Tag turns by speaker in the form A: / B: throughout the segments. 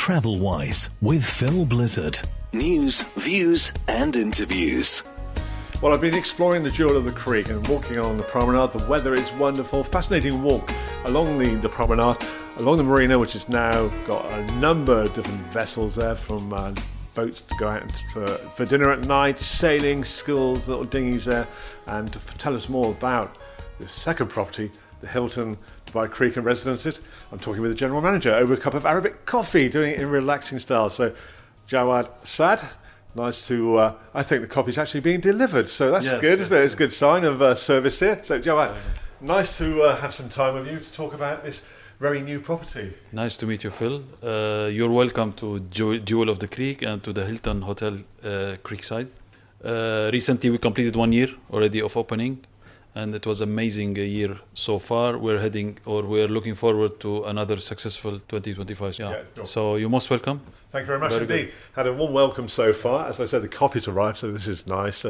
A: TravelWise with Phil Blizzard. News, views and interviews.
B: Well, I've been exploring the Jewel of the Creek and walking along the promenade. The weather is wonderful. Fascinating walk along the promenade, along the marina, which has now got a number of different vessels there, from boats to go out for dinner at night, sailing, schools, little dinghies there. And to tell us more about the second property, the Hilton Dubai Creek and Residences, I'm talking with the general manager over a cup of Arabic coffee, doing it in relaxing style. So, Jawad Saade, nice to, I think the coffee's actually being delivered, so that's good, isn't it? It's a good sign of service here. So, Jawad, nice to have some time with you to talk about this very new property.
C: Nice to meet you, Phil. You're welcome to Jewel of the Creek and to the Hilton Hotel Creekside. Recently, we completed 1 year already of opening, and it was amazing year so far. We're looking forward to another successful 2025. Yeah. Sure. So you're most welcome.
B: Thank you very much indeed. Had a warm welcome so far. As I said, the coffee's arrived, so this is nice.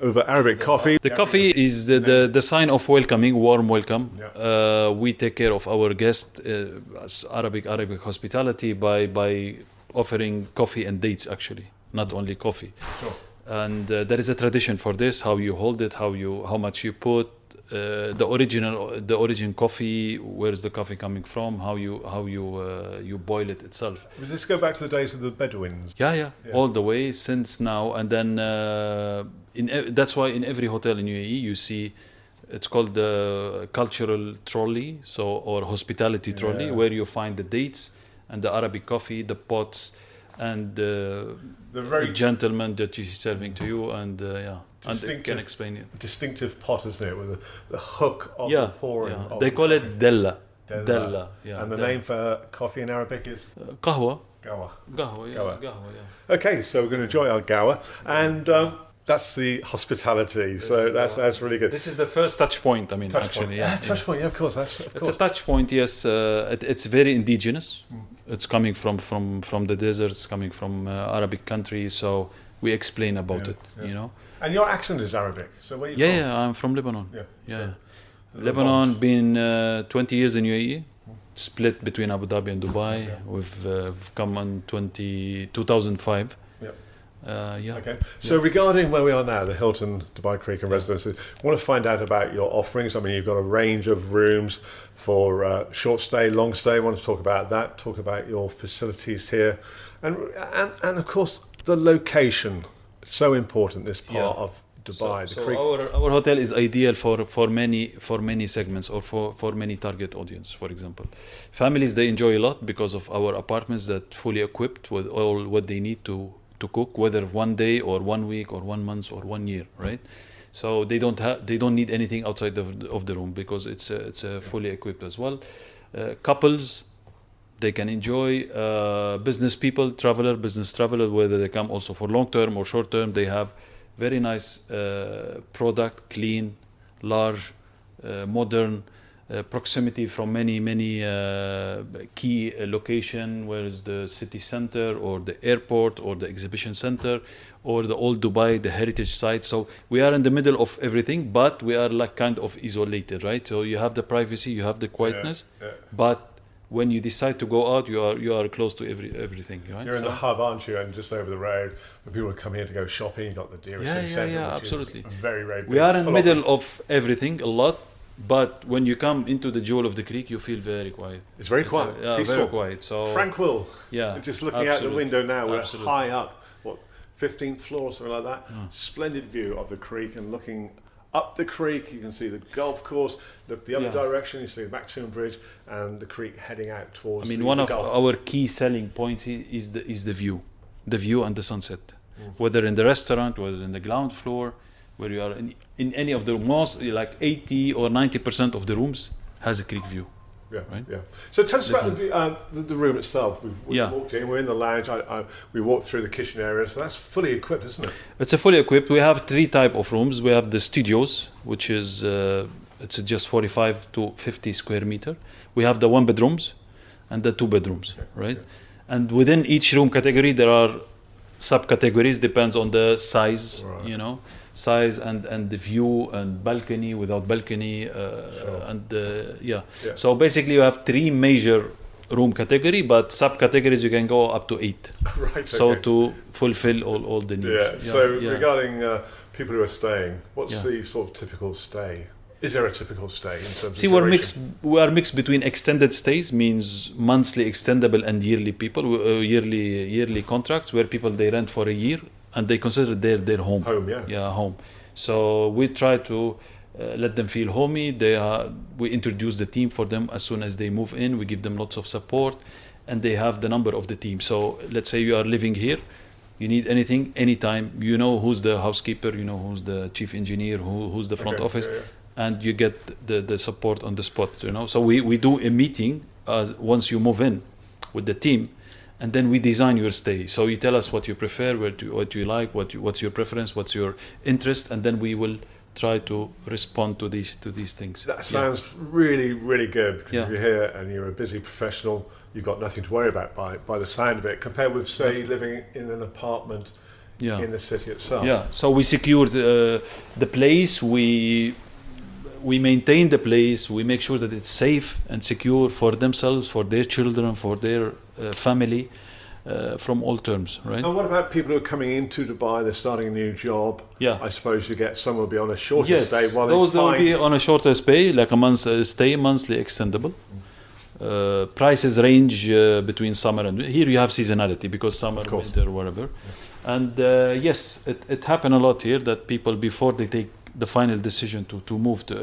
B: Over Arabic coffee.
C: The coffee is the sign of welcoming, warm welcome.
B: Yeah.
C: We take care of our guests, as Arabic hospitality by offering coffee and dates, actually, not only coffee.
B: Sure.
C: And there is a tradition for this: how you hold it, how much you put, the origin coffee, where is the coffee coming from, how you boil it itself.
B: Does this go back to the days of the Bedouins?
C: Yeah, all the way since now. And then that's why in every hotel in UAE you see it's called the cultural trolley, or hospitality trolley, where you find the dates and the Arabic coffee, the pots, and the very gentleman that is serving to you, and and can explain it.
B: Distinctive pot, isn't it, with the hook of the pouring.
C: Yeah. They call it della. Della. Yeah.
B: And the name for coffee in Arabic is
C: qahwa.
B: Qahwa. Okay, so we're going to enjoy our gawa, and that's the hospitality. So that's really good.
C: This is the first touch point. I mean,
B: touch
C: actually,
B: point. Touch point. Yeah, of course.
C: It's a touch point. Yes, it's very indigenous. It's coming from the deserts, coming from Arabic country. So we explain about it. You know.
B: And your accent is Arabic. So where are you from?
C: Yeah, I'm from Lebanon.
B: Yeah.
C: Lebanon, been 20 years in UAE, split between Abu Dhabi and Dubai. We've come in 2005.
B: Okay. So regarding where we are now, the Hilton Dubai Creek and Residences, I want to find out about your offerings. I mean, you've got a range of rooms for short stay, long stay. I want to talk about that, talk about your facilities here, and of course the location. It's so important, this part of Dubai.
C: So our hotel is ideal for many segments, or for many target audience. For example, families, they enjoy a lot because of our apartments that fully equipped with all what they need to cook, whether 1 day or 1 week or 1 month or 1 year, right? So they don't need anything outside of the room, because it's fully equipped as well. Couples, they can enjoy. Business people, business traveler, whether they come also for long term or short term, they have very nice product, clean, large, modern. Proximity from many key location, where is the city center or the airport or the exhibition center or the old Dubai, the heritage site. So we are in the middle of everything, but we are like kind of isolated, right? So you have the privacy, you have the quietness, but when you decide to go out, you are close to everything, right?
B: You're in the hub, aren't you? And just over the road, when people come here to go shopping, you got the dearest city center.
C: Yeah, absolutely.
B: Very, very big.
C: We are in the middle of everything a lot. But when you come into the Jewel of the Creek, you feel very quiet.
B: It's very quiet, peaceful,
C: very quiet. So
B: tranquil.
C: Yeah,
B: just looking out the window now, we're high up, 15th floor or something like that. Splendid view of the creek, and looking up the creek, you can see the golf course. Look the other direction, you see the Maktoum Bridge and the creek heading out towards.
C: One of our key selling points is the view and the sunset. Whether in the restaurant, whether in the ground floor, where you are in any of the most, like 80 or 90% of the rooms has a creek view. Right?
B: So tell us about the room itself. We walked in, we're in the lounge, we walked through the kitchen area, so that's fully equipped, isn't it?
C: It's a fully equipped. We have 3 type of rooms. We have the studios, which is it's just 45 to 50 square meter. We have the 1 bedrooms and the 2 bedrooms, right? And within each room category, there are subcategories, depends on the size, size and the view, and balcony, without balcony, So basically you have 3 major room category, but subcategories you can go up to 8.
B: Right.
C: So
B: okay.
C: to fulfill all the needs.
B: Yeah. So regarding people who are staying, what's the sort of typical stay? Is there a typical stay in terms
C: See,
B: of duration?
C: we are mixed between extended stays, means monthly extendable, and yearly people, yearly contracts where people they rent for a year and they consider their home.
B: Home, yeah.
C: Yeah, home. So we try to let them feel homey. We introduce the team for them as soon as they move in. We give them lots of support, and they have the number of the team. So let's say you are living here, you need anything, anytime. You know who's the housekeeper, you know who's the chief engineer, who's the front office.
B: Yeah.
C: And you get the support on the spot, you know. So we do a meeting once you move in with the team, and then we design your stay. So you tell us what you prefer, what you like, what's your preference, what's your interest, and then we will try to respond to these things.
B: That sounds really, really good, because if
C: Yeah.
B: you're here and you're a busy professional, you've got nothing to worry about by the sound of it, compared with, say, living in an apartment in the city itself.
C: Yeah. So we secured the place. We maintain the place. We make sure that it's safe and secure for themselves, for their children, for their family, from all terms, right?
B: And what about people who are coming into Dubai? They're starting a new job.
C: Yeah.
B: I suppose you get some will be on a shorter stay while
C: those
B: they
C: will
B: find.
C: be on a shorter stay, like a month stay, monthly extendable. Prices range between summer and here you have seasonality because summer, winter, whatever. And yes, it happened a lot here that people, before they take the final decision to move to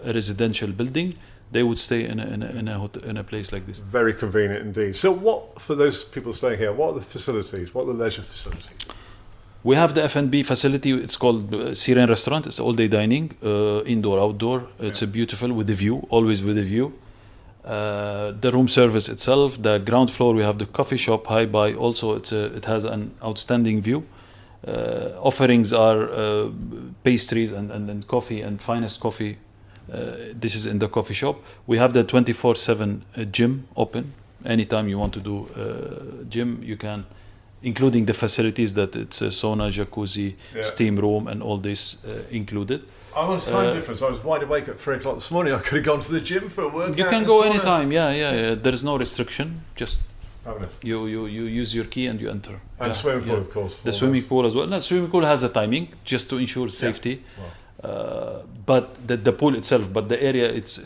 C: a residential building, they would stay in a place like this.
B: Very convenient indeed. So what, for those people staying here, what are the facilities? What are the leisure facilities?
C: We have the F&B facility. It's called Siren Restaurant. It's all-day dining, indoor, outdoor. It's a beautiful with a view, always with a view. The room service itself, the ground floor, we have the coffee shop, Hi-Bi. Also, it has an outstanding view. Offerings are pastries and coffee and finest coffee. This is in the coffee shop. We have the 24/7 gym open. Anytime you want to do gym, you can, including the facilities that it's a sauna, jacuzzi, steam room, and all this included.
B: I'm on time difference. I was wide awake at 3 o'clock this morning. I could have gone to the gym for a workout.
C: You can go anytime. Yeah. There is no restriction. Just
B: fabulous.
C: You use your key and you enter.
B: And swimming pool, of course.
C: The swimming pool as well. No, swimming pool has a timing just to ensure safety. But the pool itself, but the area it's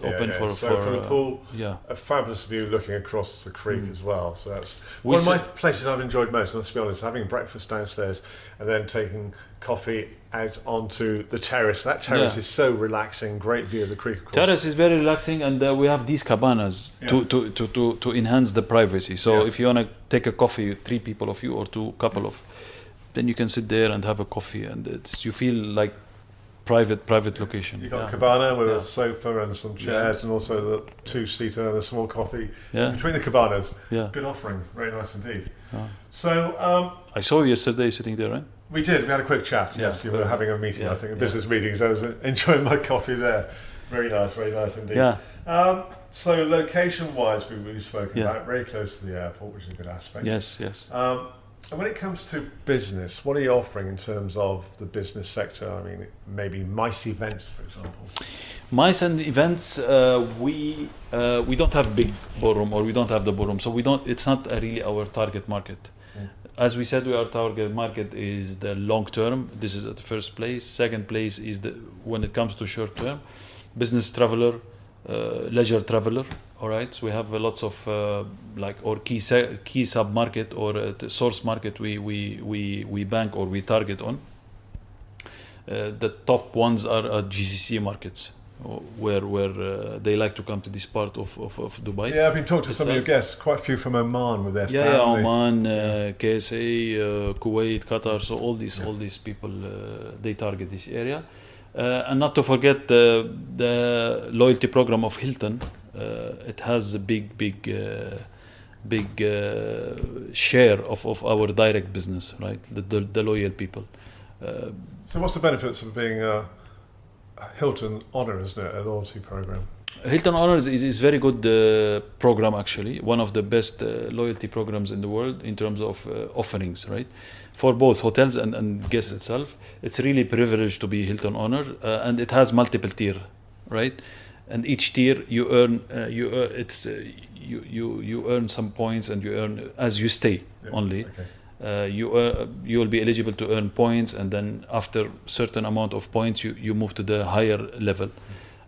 C: open for.
B: So from the pool, a fabulous view looking across the creek as well. So that's one of my places I've enjoyed most. Let's be honest, having breakfast downstairs and then taking coffee out onto the terrace. That terrace is so relaxing. Great view of the creek. Of course.
C: Terrace is very relaxing, and we have these cabanas to enhance the privacy. So if you want to take a coffee, 3 people of you or 2 couple of, then you can sit there and have a coffee, and you feel like private location.
B: You got a cabana with a sofa and some chairs, and also the 2-seater and a small coffee between the cabanas. Good offering, very nice indeed. So
C: I saw you yesterday sitting there, right?
B: We did. We had a quick chat. Yes, you were having a meeting. I think a business meeting. So I was enjoying my coffee there. Very nice indeed.
C: Yeah.
B: So location-wise, we've spoken about very close to the airport, which is a good aspect.
C: Yes.
B: And when it comes to business, what are you offering in terms of the business sector? I mean, maybe MICE events, for example.
C: MICE and events, we don't have big ballroom, or we don't have the ballroom, so we don't. It's not really our target market. As we said, our target market is the long term. This is at the first place. Second place is when it comes to short term, business traveler, leisure traveler. All right, so we have lots of key sub market or source market we bank or we target on. The top ones are GCC markets, where they like to come to this part of Dubai.
B: Yeah, I've been talking to some of your guests, quite a few from Oman with their family.
C: Yeah, Oman, KSA, Kuwait, Qatar. So all these people they target this area, and not to forget the loyalty program of Hilton. It has a big share of our direct business, right? The loyal people.
B: So what's the benefits of being a Hilton Honor, isn't it, a loyalty program?
C: Hilton Honors is very good program, actually. One of the best loyalty programs in the world in terms of offerings, right? For both hotels and guests itself. It's really privileged to be Hilton Honor, and it has multiple tier, right? and each tier you earn you earn some points, and you earn as you stay only. You will be eligible to earn points, and then after certain amount of points you move to the higher level.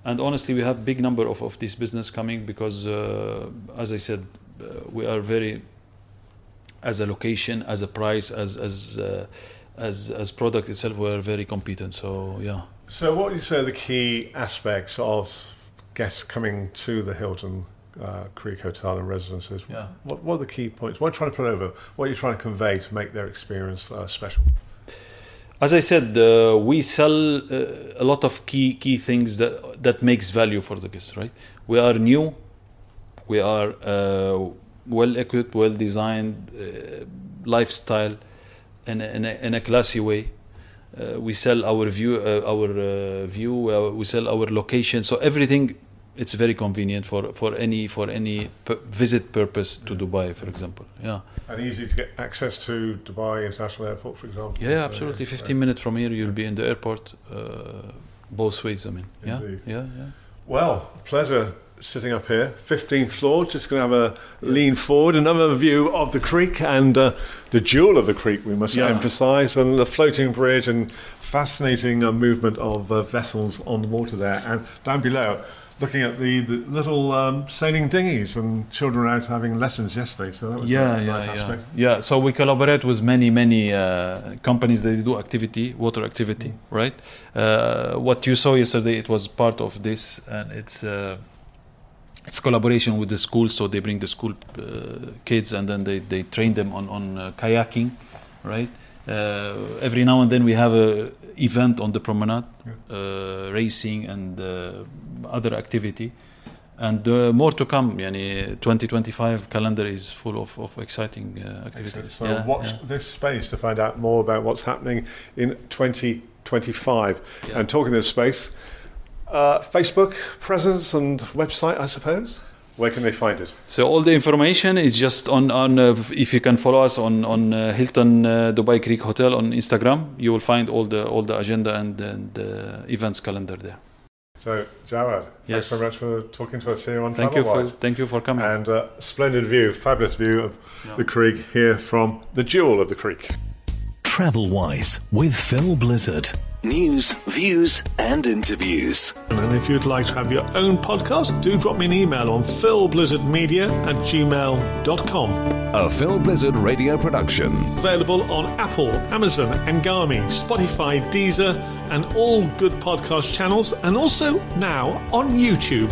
C: And honestly, we have big number of this business coming because as I said, we are very, as a location, as a price, as product itself, we are very competent. So yeah.
B: So what would you say are the key aspects of guests coming to the Hilton Creek Hotel and Residences?
C: Yeah.
B: What are the key points? What are you trying to put over? What are you trying to convey to make their experience special?
C: As I said, we sell a lot of key things that makes value for the guests, right? We are new, we are well equipped, well designed, lifestyle in a classy way. We sell our view, we sell our location, so everything. It's very convenient for any visit purpose to Dubai, for example. Yeah.
B: And easy to get access to Dubai International Airport, for example.
C: Yeah, absolutely. 15 minutes from here, you'll be in the airport, both ways. I mean,
B: Indeed.
C: Yeah.
B: Well, pleasure sitting up here, 15th floor. Just going to have a lean forward, another view of the creek and the jewel of the creek, we must emphasise, and the floating bridge and fascinating movement of vessels on the water there, and down below. Looking at the little sailing dinghies, and children were out having lessons yesterday, so that was a nice aspect.
C: Yeah, so we collaborate with many companies that do water activity, right? What you saw yesterday, it was part of this, and it's collaboration with the school, so they bring the school kids, and then they train them on kayaking, right? Every now and then we have a event on the promenade, racing and other activity, and more to come. 2025 calendar is full of exciting activities.
B: So watch this space to find out more about what's happening in 2025. And talking this space, Facebook presence and website, I suppose. Where can they find it?
C: So all the information is just on if you can follow us on Hilton Dubai Creek Hotel on Instagram, you will find all the agenda and the events calendar there.
B: So Jawad, thanks so much for talking to us here on
C: Thank you for coming.
B: And splendid view, fabulous view of the creek here from the jewel of the creek.
A: TravelWise with Phil Blizzard. News, views and interviews.
B: And if you'd like to have your own podcast, do drop me an email on philblizzardmedia@gmail.com.
A: A Phil Blizzard radio production.
B: Available on Apple, Amazon, Angami, Spotify, Deezer and all good podcast channels, and also now on YouTube.